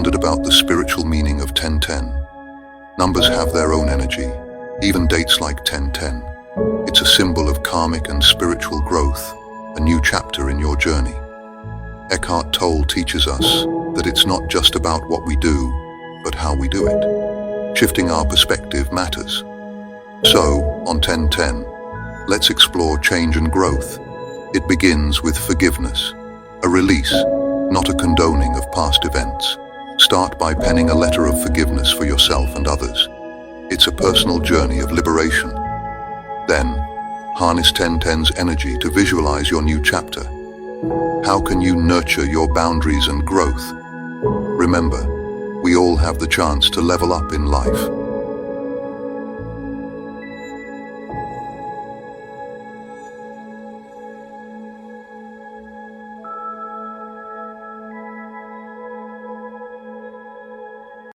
wondered about the spiritual meaning of 1010? Numbers have their own energy, even dates like 1010. It's a symbol of karmic and spiritual growth, a new chapter in your journey. Eckhart Tolle teaches us that it's not just about what we do, but how we do it. Shifting our perspective matters. So, on 1010, let's explore change and growth. It begins with forgiveness, a release, not a condoning of past events. Start by penning a letter of forgiveness for yourself and others. It's a personal journey of liberation. Then, harness 1010's energy to visualize your new chapter. How can you nurture your boundaries and growth? Remember, we all have the chance to level up in life.